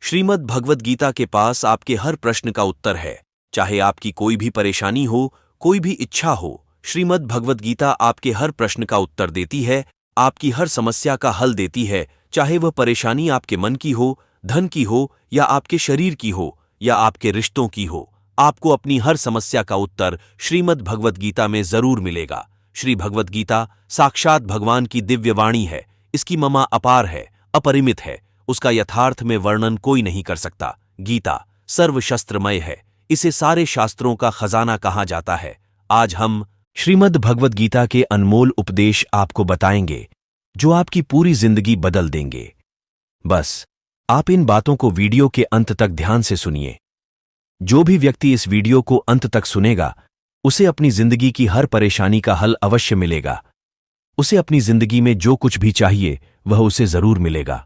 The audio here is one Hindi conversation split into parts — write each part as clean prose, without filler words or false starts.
श्रीमद् भगवद गीता के पास आपके हर प्रश्न का उत्तर है। चाहे आपकी कोई भी परेशानी हो, कोई भी इच्छा हो, श्रीमद् भगवद गीता आपके हर प्रश्न का उत्तर देती है, आपकी हर समस्या का हल देती है। चाहे वह परेशानी आपके मन की हो, धन की हो, या आपके शरीर की हो, या आपके रिश्तों की हो, आपको अपनी हर समस्या का उत्तर श्रीमद् भगवद गीता में जरूर मिलेगा। श्री भगवद गीता साक्षात भगवान की दिव्य वाणी है। इसकी महिमा अपार है, अपरिमित है। उसका यथार्थ में वर्णन कोई नहीं कर सकता। गीता सर्वशस्त्रमय है। इसे सारे शास्त्रों का खजाना कहा जाता है। आज हम श्रीमद् भगवद गीता के अनमोल उपदेश आपको बताएंगे, जो आपकी पूरी जिंदगी बदल देंगे। बस आप इन बातों को वीडियो के अंत तक ध्यान से सुनिए। जो भी व्यक्ति इस वीडियो को अंत तक सुनेगा, उसे अपनी जिंदगी की हर परेशानी का हल अवश्य मिलेगा। उसे अपनी जिंदगी में जो कुछ भी चाहिए वह उसे जरूर मिलेगा।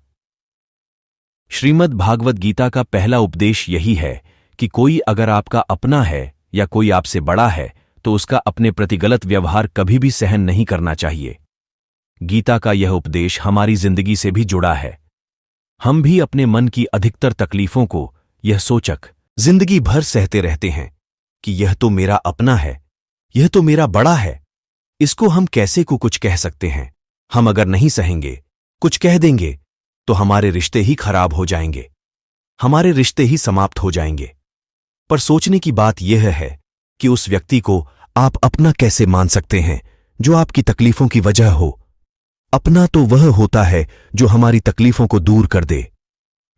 श्रीमद् भागवत गीता का पहला उपदेश यही है कि कोई अगर आपका अपना है या कोई आपसे बड़ा है तो उसका अपने प्रति गलत व्यवहार कभी भी सहन नहीं करना चाहिए। गीता का यह उपदेश हमारी जिंदगी से भी जुड़ा है। हम भी अपने मन की अधिकतर तकलीफों को यह सोचक जिंदगी भर सहते रहते हैं कि यह तो मेरा अपना है, यह तो मेरा बड़ा है, इसको हम कैसे को कुछ कह सकते हैं। हम अगर नहीं सहेंगे, कुछ कह देंगे तो हमारे रिश्ते ही खराब हो जाएंगे, हमारे रिश्ते ही समाप्त हो जाएंगे। पर सोचने की बात यह है कि उस व्यक्ति को आप अपना कैसे मान सकते हैं जो आपकी तकलीफों की वजह हो। अपना तो वह होता है जो हमारी तकलीफों को दूर कर दे।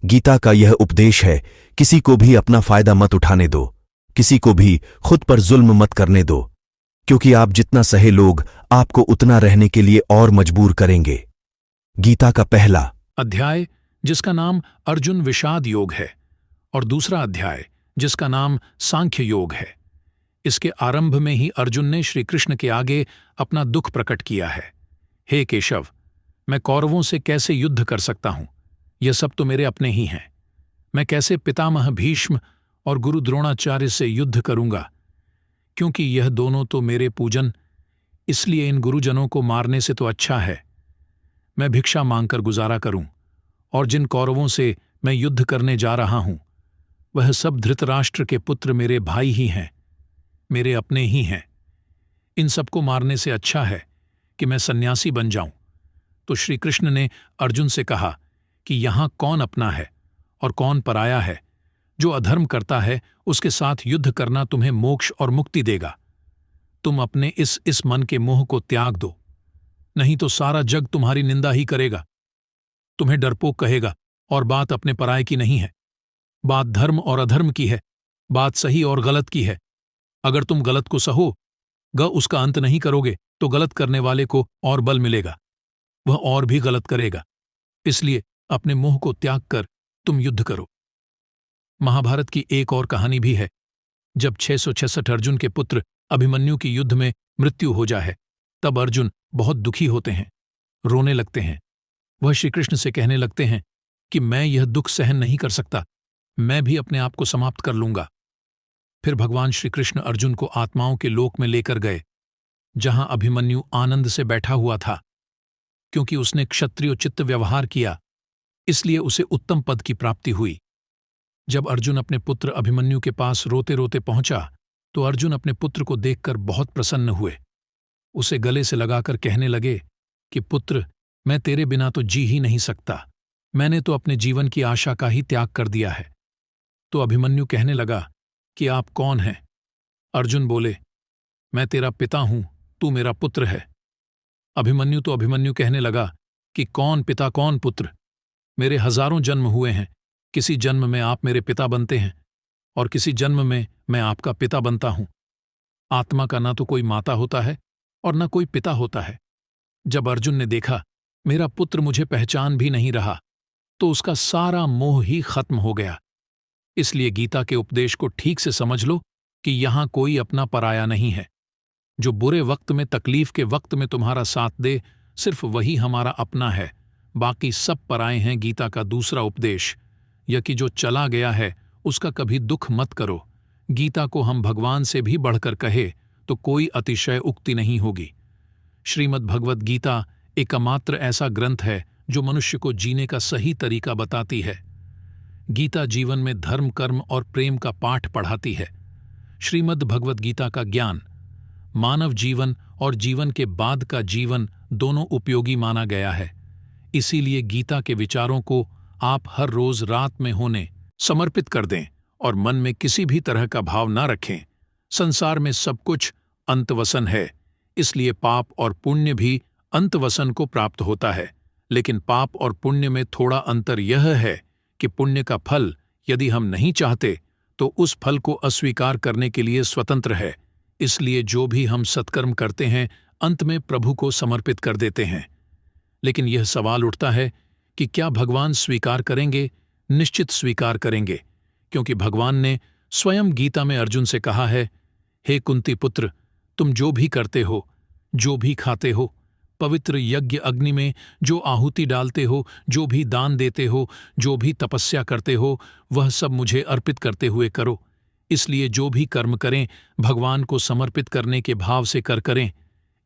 गीता का यह उपदेश है, किसी को भी अपना फायदा मत उठाने दो, किसी को भी खुद पर जुल्म मत करने दो, क्योंकि आप जितना सहे लोग आपको उतना रहने के लिए और मजबूर करेंगे। गीता का पहला अध्याय, जिसका नाम अर्जुन विषाद योग है, और दूसरा अध्याय जिसका नाम सांख्य योग है। इसके आरंभ में ही अर्जुन ने श्री कृष्ण के आगे अपना दुख प्रकट किया है। हे केशव, मैं कौरवों से कैसे युद्ध कर सकता हूं? यह सब तो मेरे अपने ही हैं। मैं कैसे पितामह भीष्म और गुरु द्रोणाचार्य से युद्ध करूंगा? क्योंकि यह दोनों तो मेरे पूजन, इसलिए इन गुरुजनों को मारने से तो अच्छा है मैं भिक्षा मांगकर गुजारा करूं। और जिन कौरवों से मैं युद्ध करने जा रहा हूं, वह सब धृतराष्ट्र के पुत्र मेरे भाई ही हैं, मेरे अपने ही हैं। इन सबको मारने से अच्छा है कि मैं सन्यासी बन जाऊं। तो श्री कृष्ण ने अर्जुन से कहा कि यहां कौन अपना है और कौन पराया है। जो अधर्म करता है उसके साथ युद्ध करना तुम्हें मोक्ष और मुक्ति देगा। तुम अपने इस मन के मोह को त्याग दो, नहीं तो सारा जग तुम्हारी निंदा ही करेगा, तुम्हें डरपोक कहेगा। और बात अपने पराये की नहीं है, बात धर्म और अधर्म की है, बात सही और गलत की है। अगर तुम गलत को सहो उसका अंत नहीं करोगे तो गलत करने वाले को और बल मिलेगा, वह और भी गलत करेगा। इसलिए अपने मोह को त्याग कर तुम युद्ध करो। महाभारत की एक और कहानी भी है। जब 666 अर्जुन के पुत्र अभिमन्यु की युद्ध में मृत्यु हो जाए, तब अर्जुन बहुत दुखी होते हैं, रोने लगते हैं। वह श्री कृष्ण से कहने लगते हैं कि मैं यह दुख सहन नहीं कर सकता, मैं भी अपने आप को समाप्त कर लूंगा। फिर भगवान श्री कृष्ण अर्जुन को आत्माओं के लोक में लेकर गए, जहां अभिमन्यु आनंद से बैठा हुआ था। क्योंकि उसने क्षत्रियोचित व्यवहार किया, इसलिए उसे उत्तम पद की प्राप्ति हुई। जब अर्जुन अपने पुत्र अभिमन्यु के पास रोते रोते पहुंचा, तो अर्जुन अपने पुत्र को देखकर बहुत प्रसन्न हुए। उसे गले से लगाकर कहने लगे कि पुत्र, मैं तेरे बिना तो जी ही नहीं सकता, मैंने तो अपने जीवन की आशा का ही त्याग कर दिया है। तो अभिमन्यु कहने लगा कि आप कौन हैं? अर्जुन बोले, मैं तेरा पिता हूं, तू मेरा पुत्र है। अभिमन्यु कहने लगा कि कौन पिता कौन पुत्र, मेरे हजारों जन्म हुए हैं, किसी जन्म में आप मेरे पिता बनते हैं और किसी जन्म में मैं आपका पिता बनता हूं। आत्मा का ना तो कोई माता होता है और न कोई पिता होता है। जब अर्जुन ने देखा मेरा पुत्र मुझे पहचान भी नहीं रहा, तो उसका सारा मोह ही खत्म हो गया। इसलिए गीता के उपदेश को ठीक से समझ लो कि यहां कोई अपना पराया नहीं है। जो बुरे वक्त में, तकलीफ के वक्त में तुम्हारा साथ दे, सिर्फ वही हमारा अपना है, बाकी सब पराए हैं। गीता का दूसरा उपदेश यह कि जो चला गया है उसका कभी दुख मत करो। गीता को हम भगवान से भी बढ़कर कहे तो कोई अतिशय उक्ति नहीं होगी। श्रीमद् भगवद गीता एकमात्र ऐसा ग्रंथ है जो मनुष्य को जीने का सही तरीका बताती है। गीता जीवन में धर्म, कर्म और प्रेम का पाठ पढ़ाती है। श्रीमद् भगवद गीता का ज्ञान मानव जीवन और जीवन के बाद का जीवन दोनों उपयोगी माना गया है। इसीलिए गीता के विचारों को आप हर रोज रात में होने समर्पित कर दें और मन में किसी भी तरह का भाव न रखें। संसार में सब कुछ अंतवसन है, इसलिए पाप और पुण्य भी अंतवसन को प्राप्त होता है। लेकिन पाप और पुण्य में थोड़ा अंतर यह है कि पुण्य का फल यदि हम नहीं चाहते तो उस फल को अस्वीकार करने के लिए स्वतंत्र है। इसलिए जो भी हम सत्कर्म करते हैं अंत में प्रभु को समर्पित कर देते हैं। लेकिन यह सवाल उठता है कि क्या भगवान स्वीकार करेंगे? निश्चित स्वीकार करेंगे, क्योंकि भगवान ने स्वयं गीता में अर्जुन से कहा है, हे कुंती पुत्र, तुम जो भी करते हो, जो भी खाते हो, पवित्र यज्ञ अग्नि में जो आहुति डालते हो, जो भी दान देते हो, जो भी तपस्या करते हो, वह सब मुझे अर्पित करते हुए करो। इसलिए जो भी कर्म करें भगवान को समर्पित करने के भाव से करें।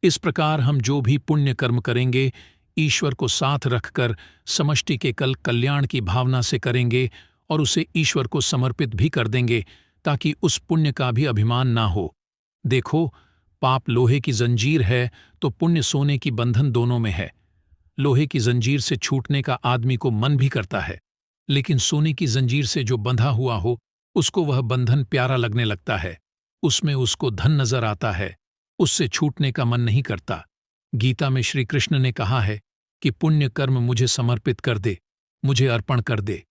इस प्रकार हम जो भी पुण्य कर्म करेंगे ईश्वर को साथ रखकर समष्टि के कल्याण की भावना से करेंगे और उसे ईश्वर को समर्पित भी कर देंगे, ताकि उस पुण्य का भी अभिमान ना हो। देखो, पाप लोहे की जंजीर है तो पुण्य सोने की बंधन दोनों में है। लोहे की जंजीर से छूटने का आदमी को मन भी करता है, लेकिन सोने की जंजीर से जो बंधा हुआ हो उसको वह बंधन प्यारा लगने लगता है, उसमें उसको धन नजर आता है, उससे छूटने का मन नहीं करता। गीता में श्री कृष्ण ने कहा है कि पुण्य कर्म मुझे समर्पित कर दे, मुझे अर्पण कर दे,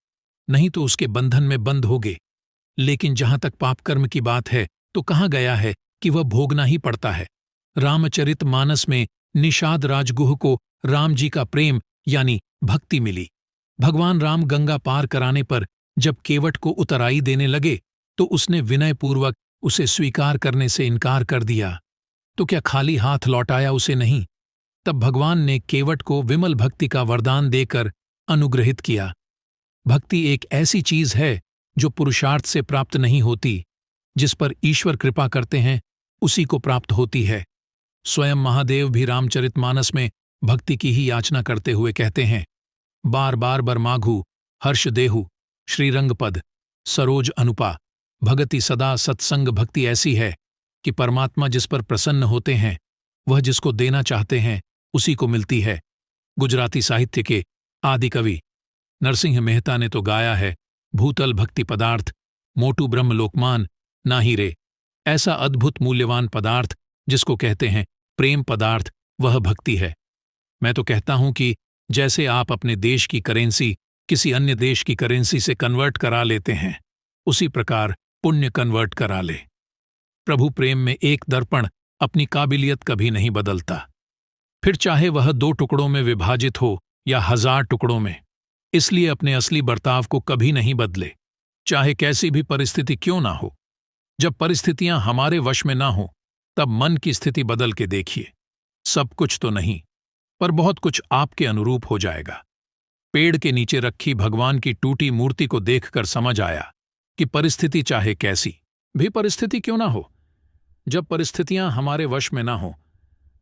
नहीं तो उसके बंधन में बंद होगे। लेकिन जहां तक पाप कर्म की बात है तो कहा गया है कि वह भोगना ही पड़ता है। रामचरितमानस में निषाद राजगुह को राम जी का प्रेम यानी भक्ति मिली। भगवान राम गंगा पार कराने पर जब केवट को उतराई देने लगे तो उसने विनयपूर्वक उसे स्वीकार करने से इनकार कर दिया, तो क्या खाली हाथ लौटाया उसे नहीं। तब भगवान ने केवट को विमल भक्ति का वरदान देकर अनुग्रहित किया। भक्ति एक ऐसी चीज है जो पुरुषार्थ से प्राप्त नहीं होती, जिस पर ईश्वर कृपा करते हैं उसी को प्राप्त होती है। स्वयं महादेव भी रामचरितमानस में भक्ति की ही याचना करते हुए कहते हैं, बार बार बर माघु हर्ष देहु श्रीरंगपद सरोज अनुपा। भगति सदा सत्संग भक्ति ऐसी है कि परमात्मा जिस पर प्रसन्न होते हैं वह जिसको देना चाहते हैं उसी को मिलती है। गुजराती साहित्य के आदि कवि नरसिंह मेहता ने तो गाया है, भूतल भक्ति पदार्थ मोटू ब्रह्म लोकमान नाही रे। ऐसा अद्भुत मूल्यवान पदार्थ जिसको कहते हैं प्रेम पदार्थ, वह भक्ति है। मैं तो कहता हूं कि जैसे आप अपने देश की करेंसी किसी अन्य देश की करेंसी से कन्वर्ट करा लेते हैं, उसी प्रकार पुण्य कन्वर्ट करा ले। प्रभु प्रेम में एक दर्पण अपनी काबिलियत कभी नहीं बदलता, फिर चाहे वह 2 टुकड़ों में विभाजित हो या 1000 टुकड़ों में। इसलिए अपने असली बर्ताव को कभी नहीं बदले, चाहे कैसी भी परिस्थिति क्यों ना हो। जब परिस्थितियां हमारे वश में ना हो तब मन की स्थिति बदल के देखिए। सब कुछ तो नहीं, पर बहुत कुछ आपके अनुरूप हो जाएगा। पेड़ के नीचे रखी भगवान की टूटी मूर्ति को देखकर समझ आया कि परिस्थिति चाहे कैसी भी परिस्थिति क्यों ना हो, जब परिस्थितियां हमारे वश में ना हो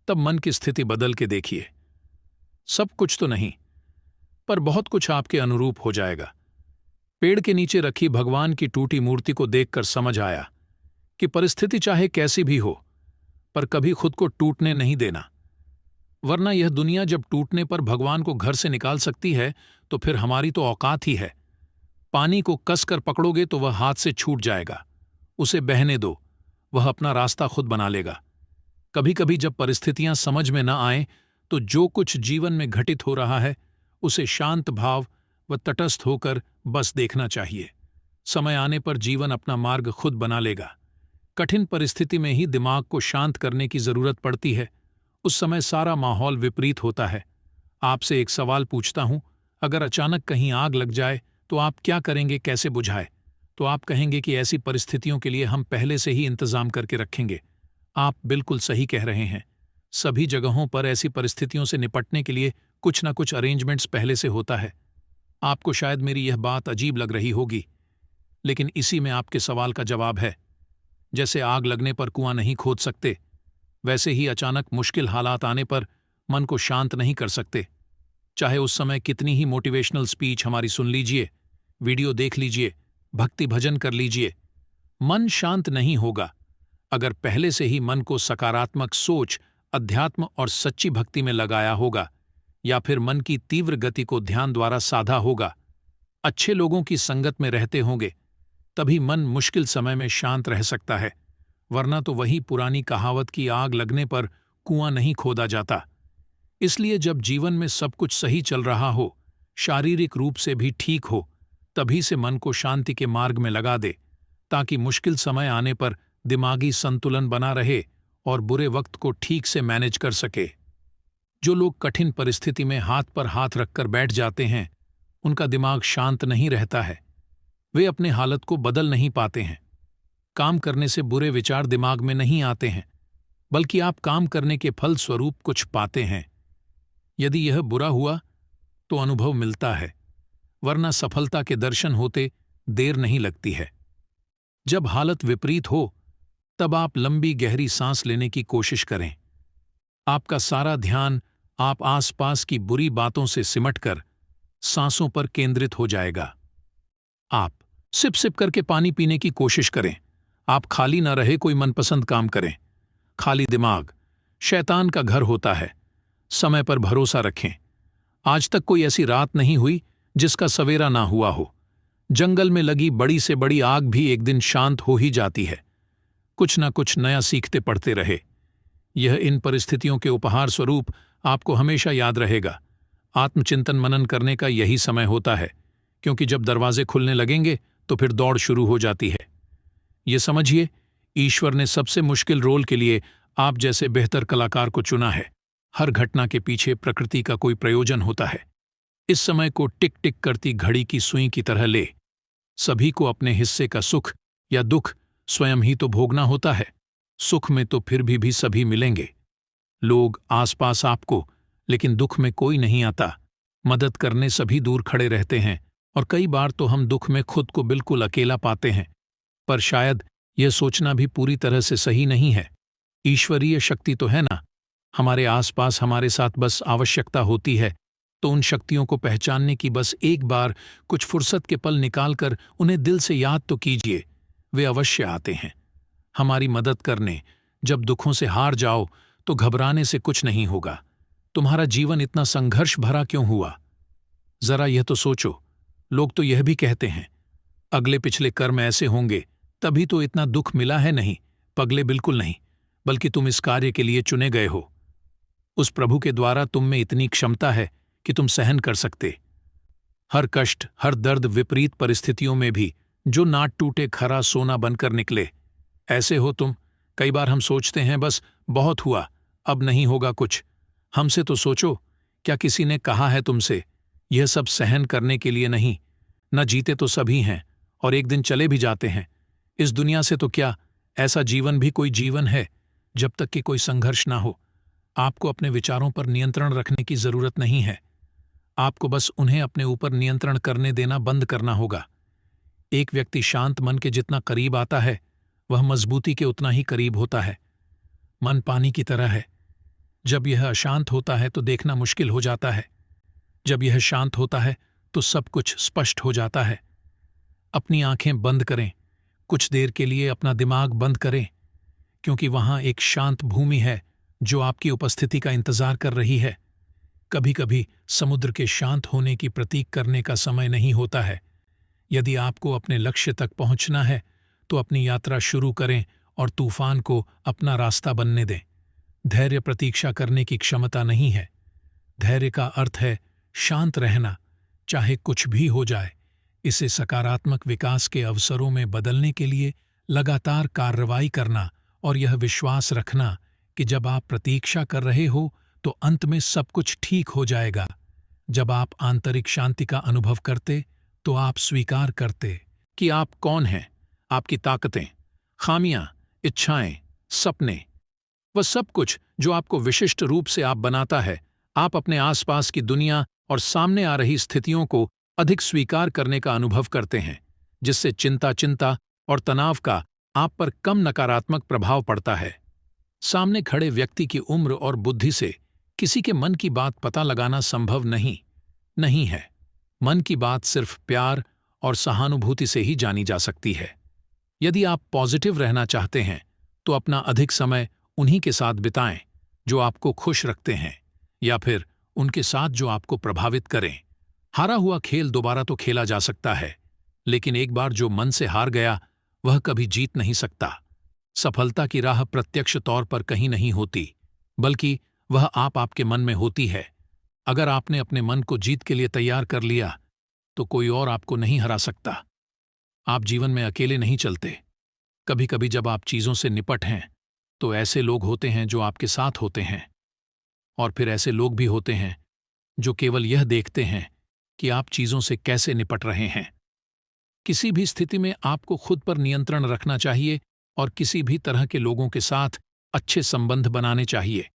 तब मन की स्थिति बदल के देखिए। सब कुछ तो नहीं, पर बहुत कुछ आपके अनुरूप हो जाएगा। पेड़ के नीचे रखी भगवान की टूटी मूर्ति को देखकर समझ आया कि परिस्थिति चाहे कैसी भी हो, पर कभी खुद को टूटने नहीं देना, वरना यह दुनिया जब टूटने पर भगवान को घर से निकाल सकती है तो फिर हमारी तो औकात ही है। पानी को कसकर पकड़ोगे तो वह हाथ से छूट जाएगा, उसे बहने दो, वह अपना रास्ता खुद बना लेगा। कभी कभी जब परिस्थितियां समझ में न आए तो जो कुछ जीवन में घटित हो रहा है उसे शांत भाव व तटस्थ होकर बस देखना चाहिए। समय आने पर जीवन अपना मार्ग खुद बना लेगा। कठिन परिस्थिति में ही दिमाग को शांत करने की जरूरत पड़ती है, उस समय सारा माहौल विपरीत होता है। आपसे एक सवाल पूछता हूं, अगर अचानक कहीं आग लग जाए तो आप क्या करेंगे, कैसे बुझाए? तो आप कहेंगे कि ऐसी परिस्थितियों के लिए हम पहले से ही इंतजाम करके रखेंगे। आप बिल्कुल सही कह रहे हैं। सभी जगहों पर ऐसी परिस्थितियों से निपटने के लिए कुछ न कुछ अरेंजमेंट्स पहले से होता है। आपको शायद मेरी यह बात अजीब लग रही होगी, लेकिन इसी में आपके सवाल का जवाब है। जैसे आग लगने पर कुआं नहीं खोद सकते, वैसे ही अचानक मुश्किल हालात आने पर मन को शांत नहीं कर सकते। चाहे उस समय कितनी ही मोटिवेशनल स्पीच हमारी सुन लीजिए, वीडियो देख लीजिए, भक्ति भजन कर लीजिए। मन शांत नहीं होगा। अगर पहले से ही मन को सकारात्मक सोच, अध्यात्म और सच्ची भक्ति में लगाया होगा, या फिर मन की तीव्र गति को ध्यान द्वारा साधा होगा, अच्छे लोगों की संगत में रहते होंगे, तभी मन मुश्किल समय में शांत रह सकता है। वरना तो वही पुरानी कहावत की आग लगने पर कुआं नहीं खोदा जाता। इसलिए जब जीवन में सब कुछ सही चल रहा हो, शारीरिक रूप से भी ठीक हो, तभी से मन को शांति के मार्ग में लगा दे, ताकि मुश्किल समय आने पर दिमागी संतुलन बना रहे और बुरे वक्त को ठीक से मैनेज कर सके। जो लोग कठिन परिस्थिति में हाथ पर हाथ रखकर बैठ जाते हैं, उनका दिमाग शांत नहीं रहता है। वे अपने हालत को बदल नहीं पाते हैं। काम करने से बुरे विचार दिमाग में नहीं आते हैं, बल्कि आप काम करने के फल स्वरूप कुछ पाते हैं। यदि यह बुरा हुआ तो अनुभव मिलता है, वरना सफलता के दर्शन होते देर नहीं लगती है। जब हालत विपरीत हो, तब आप लंबी गहरी सांस लेने की कोशिश करें। आपका सारा ध्यान आप आसपास की बुरी बातों से सिमटकर सांसों पर केंद्रित हो जाएगा। आप सिप सिप करके पानी पीने की कोशिश करें। आप खाली न रहे कोई मनपसंद काम करें। खाली दिमाग शैतान का घर होता है। समय पर भरोसा रखें। आज तक कोई ऐसी रात नहीं हुई जिसका सवेरा ना हुआ हो। जंगल में लगी बड़ी से बड़ी आग भी एक दिन शांत हो ही जाती है। कुछ ना कुछ नया सीखते पढ़ते रहे। यह इन परिस्थितियों के उपहार स्वरूप आपको हमेशा याद रहेगा। आत्मचिंतन मनन करने का यही समय होता है, क्योंकि जब दरवाजे खुलने लगेंगे तो फिर दौड़ शुरू हो जाती है। ये समझिए, ईश्वर ने सबसे मुश्किल रोल के लिए आप जैसे बेहतर कलाकार को चुना है। हर घटना के पीछे प्रकृति का कोई प्रयोजन होता है। इस समय को टिक टिक करती घड़ी की सुई की तरह ले। सभी को अपने हिस्से का सुख या दुख स्वयं ही तो भोगना होता है। सुख में तो फिर भी सभी मिलेंगे, लोग आसपास आपको, लेकिन दुख में कोई नहीं आता। मदद करने सभी दूर खड़े रहते हैं, और कई बार तो हम दुख में खुद को बिल्कुल अकेला पाते हैं। पर शायद यह सोचना भी पूरी तरह से सही नहीं है। ईश्वरीय शक्ति तो है ना हमारे आसपास, हमारे साथ, बस आवश्यकता होती है तो उन शक्तियों को पहचानने की बस एक बार कुछ फुर्सत के पल निकालकर उन्हें दिल से याद तो कीजिए। वे अवश्य आते हैं हमारी मदद करने। जब दुखों से हार जाओ तो घबराने से कुछ नहीं होगा। तुम्हारा जीवन इतना संघर्ष भरा क्यों हुआ? जरा यह तो सोचो। लोग तो यह भी कहते हैं, अगले पिछले कर्म ऐसे होंगे तभी तो इतना दुख मिला है। नहीं, पगले बिल्कुल नहीं, बल्कि तुम इस कार्य के लिए चुने गए हो। उस प्रभु के द्वारा तुम में इतनी क्षमता है कि तुम सहन कर सकते हर कष्ट, हर दर्द, विपरीत परिस्थितियों में भी जो नाट टूटे खरा सोना बनकर निकले। ऐसे हो तुम। कई बार हम सोचते हैं बस बहुत हुआ, अब नहीं होगा कुछ। हमसे तो सोचो, क्या किसी ने कहा है तुमसे यह सब सहन करने के लिए नहीं? न जीते तो सभी हैं और एक दिन चले भी जाते हैं। इस दुनिया से तो क्या, ऐसा जीवन भी कोई जीवन है जब तक कि कोई संघर्ष ना हो। आपको अपने विचारों पर नियंत्रण रखने की जरूरत नहीं है। आपको बस उन्हें अपने ऊपर नियंत्रण करने देना बंद करना होगा। एक व्यक्ति शांत मन के जितना करीब आता है, वह मजबूती के उतना ही करीब होता है। मन पानी की तरह है। जब यह अशांत होता है तो देखना मुश्किल हो जाता है। जब यह शांत होता है तो सब कुछ स्पष्ट हो जाता है। अपनी आंखें बंद करें। कुछ देर के लिए अपना दिमाग बंद करें, क्योंकि वहां एक शांत भूमि है जो आपकी उपस्थिति का इंतजार कर रही है। कभी कभी समुद्र के शांत होने की प्रतीक करने का समय नहीं होता है। यदि आपको अपने लक्ष्य तक पहुंचना है तो अपनी यात्रा शुरू करें और तूफान को अपना रास्ता बनने दें। धैर्य प्रतीक्षा करने की क्षमता नहीं है। धैर्य का अर्थ है शांत रहना, चाहे कुछ भी हो जाए। इसे सकारात्मक विकास के अवसरों में बदलने के लिए लगातार कार्रवाई करना और यह विश्वास रखना कि जब आप प्रतीक्षा कर रहे हो तो अंत में सब कुछ ठीक हो जाएगा। जब आप आंतरिक शांति का अनुभव करते तो आप स्वीकार करते कि आप कौन हैं। आपकी ताकतें, खामियां, इच्छाएं, सपने, वह सब कुछ जो आपको विशिष्ट रूप से आप बनाता है। आप अपने आसपास की दुनिया और सामने आ रही स्थितियों को अधिक स्वीकार करने का अनुभव करते हैं, जिससे चिंता और तनाव का आप पर कम नकारात्मक प्रभाव पड़ता है। सामने खड़े व्यक्ति की उम्र और बुद्धि से किसी के मन की बात पता लगाना संभव नहीं है। मन की बात सिर्फ प्यार और सहानुभूति से ही जानी जा सकती है। यदि आप पॉजिटिव रहना चाहते हैं तो अपना अधिक समय उन्हीं के साथ बिताएं जो आपको खुश रखते हैं, या फिर उनके साथ जो आपको प्रभावित करें। हारा हुआ खेल दोबारा तो खेला जा सकता है, लेकिन एक बार जो मन से हार गया वह कभी जीत नहीं सकता। सफलता की राह प्रत्यक्ष तौर पर कहीं नहीं होती, बल्कि वह आपके मन में होती है। अगर आपने अपने मन को जीत के लिए तैयार कर लिया तो कोई और आपको नहीं हरा सकता। आप जीवन में अकेले नहीं चलते। कभी कभी जब आप चीजों से निपट हैं तो ऐसे लोग होते हैं जो आपके साथ होते हैं, और फिर ऐसे लोग भी होते हैं जो केवल यह देखते हैं कि आप चीजों से कैसे निपट रहे हैं। किसी भी स्थिति में आपको खुद पर नियंत्रण रखना चाहिए और किसी भी तरह के लोगों के साथ अच्छे संबंध बनाने चाहिए।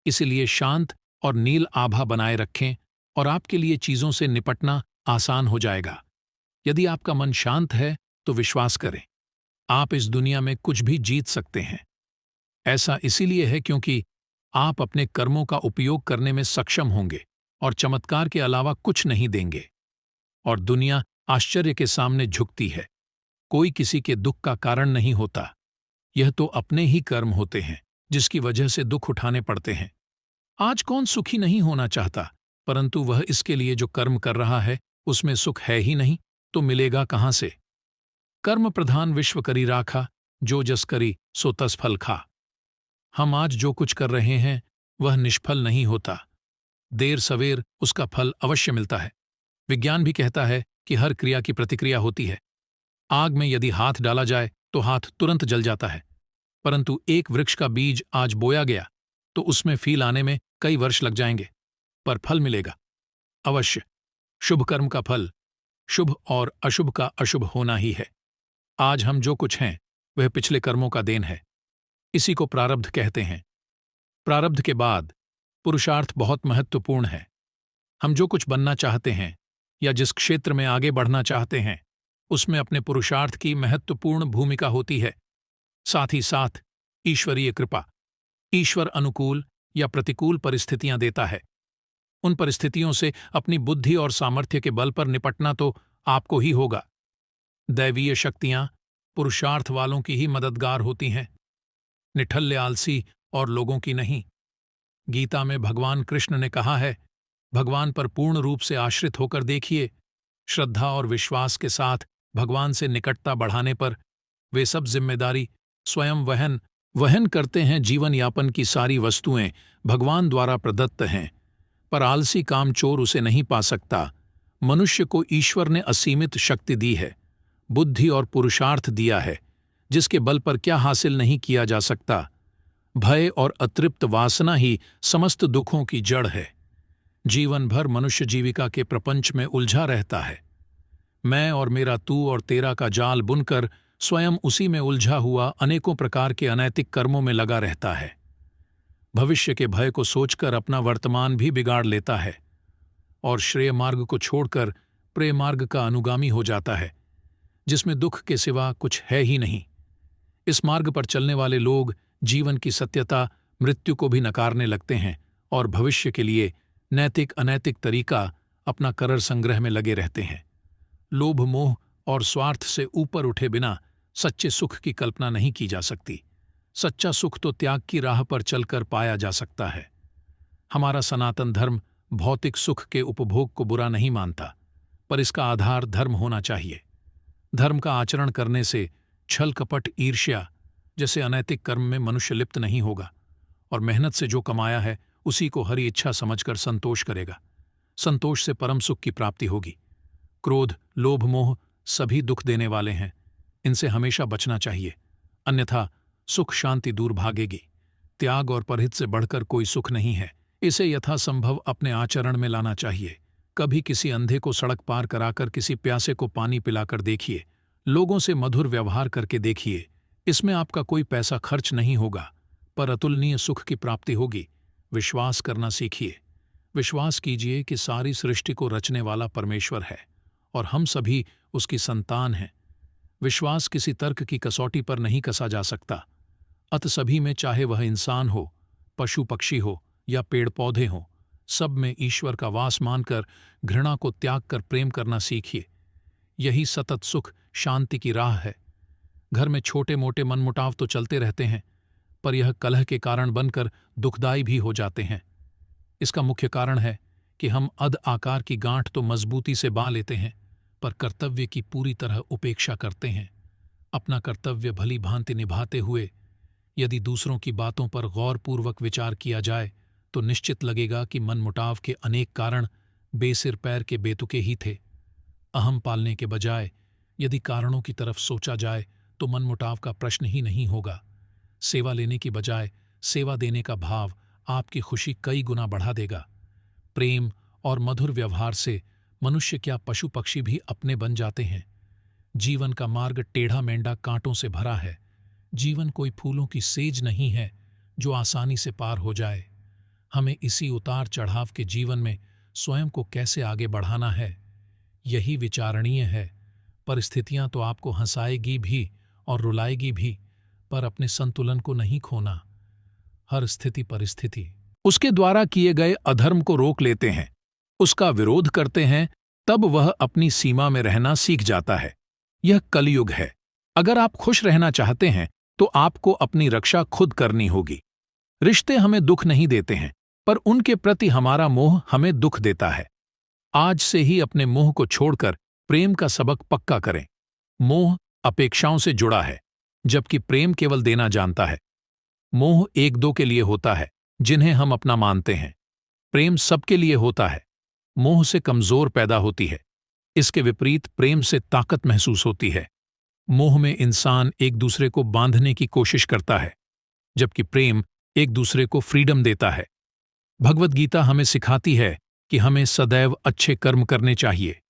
इसलिए शांत और नील आभा बनाए रखें और आपके लिए चीजों से निपटना आसान हो जाएगा। यदि आपका मन शांत है तो विश्वास करें, आप इस दुनिया में कुछ भी जीत सकते हैं। ऐसा इसीलिए है क्योंकि आप अपने कर्मों का उपयोग करने में सक्षम होंगे और चमत्कार के अलावा कुछ नहीं देंगे। और दुनिया आश्चर्य के सामने झुकती है। कोई किसी के दुख का कारण नहीं होता। यह तो अपने ही कर्म होते हैं जिसकी वजह से दुख उठाने पड़ते हैं। आज कौन सुखी नहीं होना चाहता, परंतु वह इसके लिए जो कर्म कर रहा है उसमें सुख है ही नहीं, तो मिलेगा कहां से। कर्म प्रधान विश्व करी राखा, जो जस करी सो तस फल खा। हम आज जो कुछ कर रहे हैं वह निष्फल नहीं होता। देर सवेर उसका फल अवश्य मिलता है। विज्ञान भी कहता है कि हर क्रिया की प्रतिक्रिया होती है। आग में यदि हाथ डाला जाए तो हाथ तुरंत जल जाता है, परंतु एक वृक्ष का बीज आज बोया गया तो उसमें फील आने में कई वर्ष लग जाएंगे, पर फल मिलेगा अवश्य। शुभ कर्म का फल शुभ और अशुभ का अशुभ होना ही है। आज हम जो कुछ हैं वह पिछले कर्मों का देन है। इसी को प्रारब्ध कहते हैं। प्रारब्ध के बाद पुरुषार्थ बहुत महत्वपूर्ण है। हम जो कुछ बनना चाहते हैं या जिस क्षेत्र में आगे बढ़ना चाहते हैं उसमें अपने पुरुषार्थ की महत्वपूर्ण भूमिका होती है। साथ ही साथ ईश्वरीय कृपा, ईश्वर अनुकूल या प्रतिकूल परिस्थितियां देता है। उन परिस्थितियों से अपनी बुद्धि और सामर्थ्य के बल पर निपटना तो आपको ही होगा। दैवीय शक्तियां पुरुषार्थ वालों की ही मददगार होती हैं, निठल्ले आलसी और लोगों की नहीं। गीता में भगवान कृष्ण ने कहा है, भगवान पर पूर्ण रूप से आश्रित होकर देखिए। श्रद्धा और विश्वास के साथ भगवान से निकटता बढ़ाने पर वे सब जिम्मेदारी स्वयं वहन करते हैं। जीवन यापन की सारी वस्तुएं भगवान द्वारा प्रदत्त हैं, पर आलसी कामचोर उसे नहीं पा सकता। मनुष्य को ईश्वर ने असीमित शक्ति दी है, बुद्धि और पुरुषार्थ दिया है, जिसके बल पर क्या हासिल नहीं किया जा सकता। भय और अतृप्त वासना ही समस्त दुखों की जड़ है। जीवन भर मनुष्य जीविका के प्रपंच में उलझा रहता है। मैं और मेरा तू और तेरा का जाल बुनकर स्वयं उसी में उलझा हुआ अनेकों प्रकार के अनैतिक कर्मों में लगा रहता है। भविष्य के भय को सोचकर अपना वर्तमान भी बिगाड़ लेता है और श्रेय मार्ग को छोड़कर प्रेय मार्ग का अनुगामी हो जाता है, जिसमें दुख के सिवा कुछ है ही नहीं। इस मार्ग पर चलने वाले लोग जीवन की सत्यता, मृत्यु को भी नकारने लगते हैं और भविष्य के लिए नैतिक अनैतिक तरीका अपना करर संग्रह में लगे रहते हैं। लोभ, मोह और स्वार्थ से ऊपर उठे बिना सच्चे सुख की कल्पना नहीं की जा सकती। सच्चा सुख तो त्याग की राह पर चलकर पाया जा सकता है। हमारा सनातन धर्म भौतिक सुख के उपभोग को बुरा नहीं मानता, पर इसका आधार धर्म होना चाहिए। धर्म का आचरण करने से छल, कपट, ईर्ष्या जैसे अनैतिक कर्म में मनुष्य लिप्त नहीं होगा और मेहनत से जो कमाया है उसी को हरी इच्छा समझकर संतोष करेगा। संतोष से परम सुख की प्राप्ति होगी। क्रोध, लोभ, मोह सभी दुख देने वाले हैं। इनसे हमेशा बचना चाहिए, अन्यथा सुख शांति दूर भागेगी। त्याग और परहित से बढ़कर कोई सुख नहीं है। इसे यथासंभव अपने आचरण में लाना चाहिए। कभी किसी अंधे को सड़क पार कराकर किसी प्यासे को पानी पिलाकर देखिए। लोगों से मधुर व्यवहार करके देखिए। इसमें आपका कोई पैसा खर्च नहीं होगा, पर अतुलनीय सुख की प्राप्ति होगी। विश्वास करना सीखिए। विश्वास कीजिए कि सारी सृष्टि को रचने वाला परमेश्वर है और हम सभी उसकी संतान हैं। विश्वास किसी तर्क की कसौटी पर नहीं कसा जा सकता। अत सभी में, चाहे वह इंसान हो, पशु पक्षी हो या पेड़ पौधे हों, सब में ईश्वर का वास मानकर घृणा को त्याग कर प्रेम करना सीखिए। यही सतत सुख शांति की राह है। घर में छोटे मोटे मनमुटाव तो चलते रहते हैं, पर यह कलह के कारण बनकर दुखदायी भी हो जाते हैं। इसका मुख्य कारण है कि हम अध आकार की गांठ तो मजबूती से बांध लेते हैं, पर कर्तव्य की पूरी तरह उपेक्षा करते हैं। अपना कर्तव्य भली भांति निभाते हुए यदि दूसरों की बातों पर गौरपूर्वक विचार किया जाए तो निश्चित लगेगा कि मनमुटाव के अनेक कारण बेसिर पैर के बेतुके ही थे। अहम पालने के बजाय यदि कारणों की तरफ सोचा जाए तो मनमुटाव का प्रश्न ही नहीं होगा। सेवा लेने की बजाय सेवा देने का भाव आपकी खुशी कई गुना बढ़ा देगा। प्रेम और मधुर व्यवहार से मनुष्य क्या पशु पक्षी भी अपने बन जाते हैं। जीवन का मार्ग टेढ़ा मेंढा कांटों से भरा है। जीवन कोई फूलों की सेज नहीं है जो आसानी से पार हो जाए। हमें इसी उतार चढ़ाव के जीवन में स्वयं को कैसे आगे बढ़ाना है, यही विचारणीय है। परिस्थितियां तो आपको हंसाएगी भी और रुलाएगी भी, पर अपने संतुलन को नहीं खोना। हर स्थिति परिस्थिति उसके द्वारा किए गए अधर्म को रोक लेते हैं, उसका विरोध करते हैं, तब वह अपनी सीमा में रहना सीख जाता है। यह कलयुग है। अगर आप खुश रहना चाहते हैं तो आपको अपनी रक्षा खुद करनी होगी। रिश्ते हमें दुख नहीं देते हैं, पर उनके प्रति हमारा मोह हमें दुख देता है। आज से ही अपने मोह को छोड़कर प्रेम का सबक पक्का करें। मोह अपेक्षाओं से जुड़ा है, जबकि प्रेम केवल देना जानता है। मोह एक दो के लिए होता है जिन्हें हम अपना मानते हैं। प्रेम सबके लिए होता है। मोह से कमजोर पैदा होती है, इसके विपरीत प्रेम से ताकत महसूस होती है। मोह में इंसान एक दूसरे को बांधने की कोशिश करता है, जबकि प्रेम एक दूसरे को फ्रीडम देता है। भगवद गीता हमें सिखाती है कि हमें सदैव अच्छे कर्म करने चाहिए।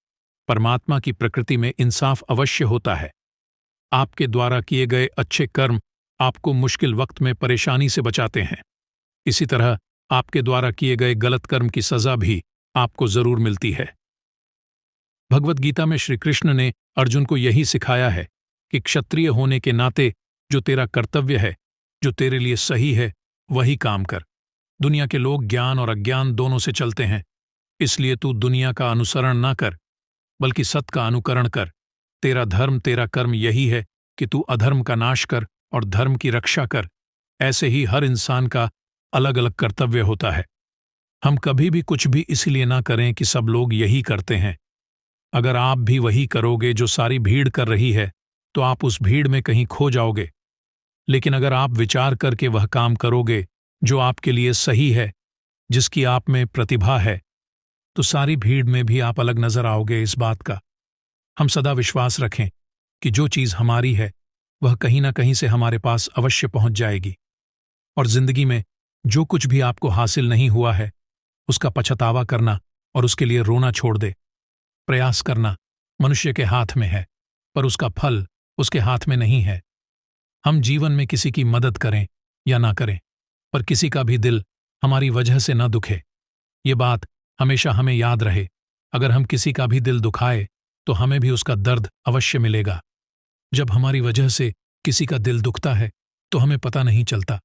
परमात्मा की प्रकृति में इंसाफ अवश्य होता है। आपके द्वारा किए गए अच्छे कर्म आपको मुश्किल वक्त में परेशानी से बचाते हैं। इसी तरह आपके द्वारा किए गए गलत कर्म की सजा भी आपको जरूर मिलती है। भगवद गीता में श्री कृष्ण ने अर्जुन को यही सिखाया है कि क्षत्रिय होने के नाते जो तेरा कर्तव्य है, जो तेरे लिए सही है, वही काम कर। दुनिया के लोग ज्ञान और अज्ञान दोनों से चलते हैं, इसलिए तू दुनिया का अनुसरण ना कर, बल्कि सत का अनुकरण कर। तेरा धर्म, तेरा कर्म यही है कि तू अधर्म का नाश कर और धर्म की रक्षा कर। ऐसे ही हर इंसान का अलग अलग कर्तव्य होता है। हम कभी भी कुछ भी इसलिए ना करें कि सब लोग यही करते हैं। अगर आप भी वही करोगे जो सारी भीड़ कर रही है, तो आप उस भीड़ में कहीं खो जाओगे। लेकिन अगर आप विचार करके वह काम करोगे जो आपके लिए सही है, जिसकी आप में प्रतिभा है, तो सारी भीड़ में भी आप अलग नजर आओगे। इस बात का हम सदा विश्वास रखें कि जो चीज हमारी है वह कहीं ना कहीं से हमारे पास अवश्य पहुंच जाएगी। और जिंदगी में जो कुछ भी आपको हासिल नहीं हुआ है, उसका पछतावा करना और उसके लिए रोना छोड़ दे। प्रयास करना मनुष्य के हाथ में है, पर उसका फल उसके हाथ में नहीं है। हम जीवन में किसी की मदद करें या ना करें, पर किसी का भी दिल हमारी वजह से न दुखे। ये बात हमेशा हमें याद रहे। अगर हम किसी का भी दिल दुखाए तो हमें भी उसका दर्द अवश्य मिलेगा। जब हमारी वजह से किसी का दिल दुखता है तो हमें पता नहीं चलता,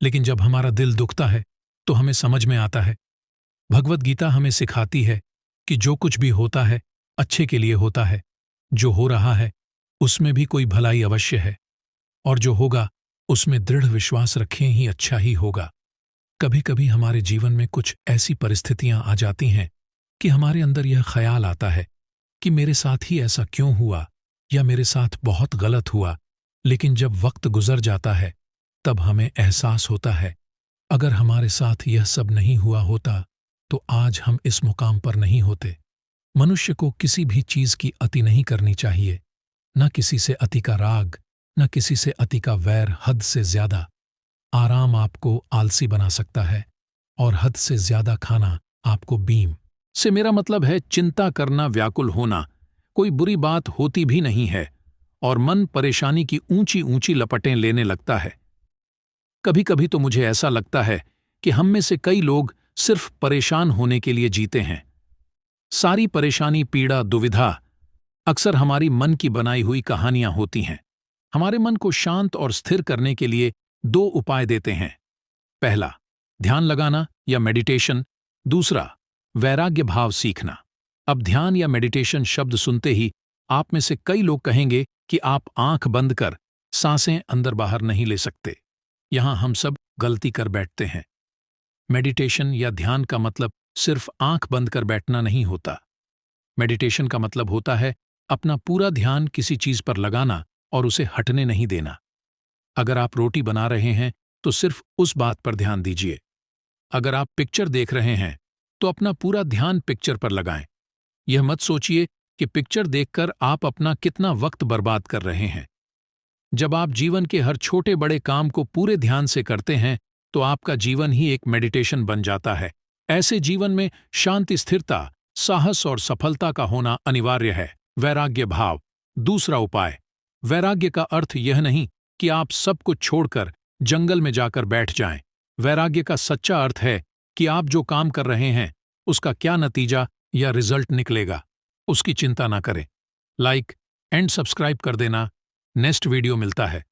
लेकिन जब हमारा दिल दुखता है तो हमें समझ में आता है। भगवद गीता हमें सिखाती है कि जो कुछ भी होता है अच्छे के लिए होता है। जो हो रहा है उसमें भी कोई भलाई अवश्य है, और जो होगा उसमें दृढ़ विश्वास रखें ही अच्छा ही होगा। कभी कभी हमारे जीवन में कुछ ऐसी परिस्थितियां आ जाती हैं कि हमारे अंदर यह ख्याल आता है कि मेरे साथ ही ऐसा क्यों हुआ, या मेरे साथ बहुत गलत हुआ। लेकिन जब वक्त गुजर जाता है तब हमें एहसास होता है, अगर हमारे साथ यह सब नहीं हुआ होता तो आज हम इस मुकाम पर नहीं होते। मनुष्य को किसी भी चीज की अति नहीं करनी चाहिए, न किसी से अति का राग, न किसी से अति का वैर। हद से ज्यादा आराम आपको आलसी बना सकता है, और हद से ज्यादा खाना आपको बीम से मेरा मतलब है चिंता करना, व्याकुल होना कोई बुरी बात होती भी नहीं है, और मन परेशानी की ऊंची ऊंची लपटें लेने लगता है। कभी कभी तो मुझे ऐसा लगता है कि हम में से कई लोग सिर्फ परेशान होने के लिए जीते हैं। सारी परेशानी, पीड़ा, दुविधा अक्सर हमारी मन की बनाई हुई कहानियां होती हैं। हमारे मन को शांत और स्थिर करने के लिए दो उपाय देते हैं। पहला, ध्यान लगाना या मेडिटेशन। दूसरा, वैराग्य भाव सीखना। अब ध्यान या मेडिटेशन शब्द सुनते ही आप में से कई लोग कहेंगे कि आप आंख बंद कर सांसें अंदर बाहर नहीं ले सकते। यहां हम सब गलती कर बैठते हैं। मेडिटेशन या ध्यान का मतलब सिर्फ आंख बंद कर बैठना नहीं होता। मेडिटेशन का मतलब होता है अपना पूरा ध्यान किसी चीज पर लगाना और उसे हटने नहीं देना। अगर आप रोटी बना रहे हैं तो सिर्फ उस बात पर ध्यान दीजिए। अगर आप पिक्चर देख रहे हैं तो अपना पूरा ध्यान पिक्चर पर लगाएं। यह मत सोचिए कि पिक्चर देखकर आप अपना कितना वक्त बर्बाद कर रहे हैं। जब आप जीवन के हर छोटे बड़े काम को पूरे ध्यान से करते हैं तो आपका जीवन ही एक मेडिटेशन बन जाता है। ऐसे जीवन में शांति, स्थिरता, साहस और सफलता का होना अनिवार्य है। वैराग्य भाव। दूसरा उपाय। वैराग्य का अर्थ यह नहीं कि आप सब कुछ छोड़कर जंगल में जाकर बैठ जाएं। वैराग्य का सच्चा अर्थ है कि आप जो काम कर रहे हैं उसका क्या नतीजा या रिजल्ट निकलेगा उसकी चिंता ना करें। लाइक एंड सब्सक्राइब कर देना। नेक्स्ट वीडियो मिलता है।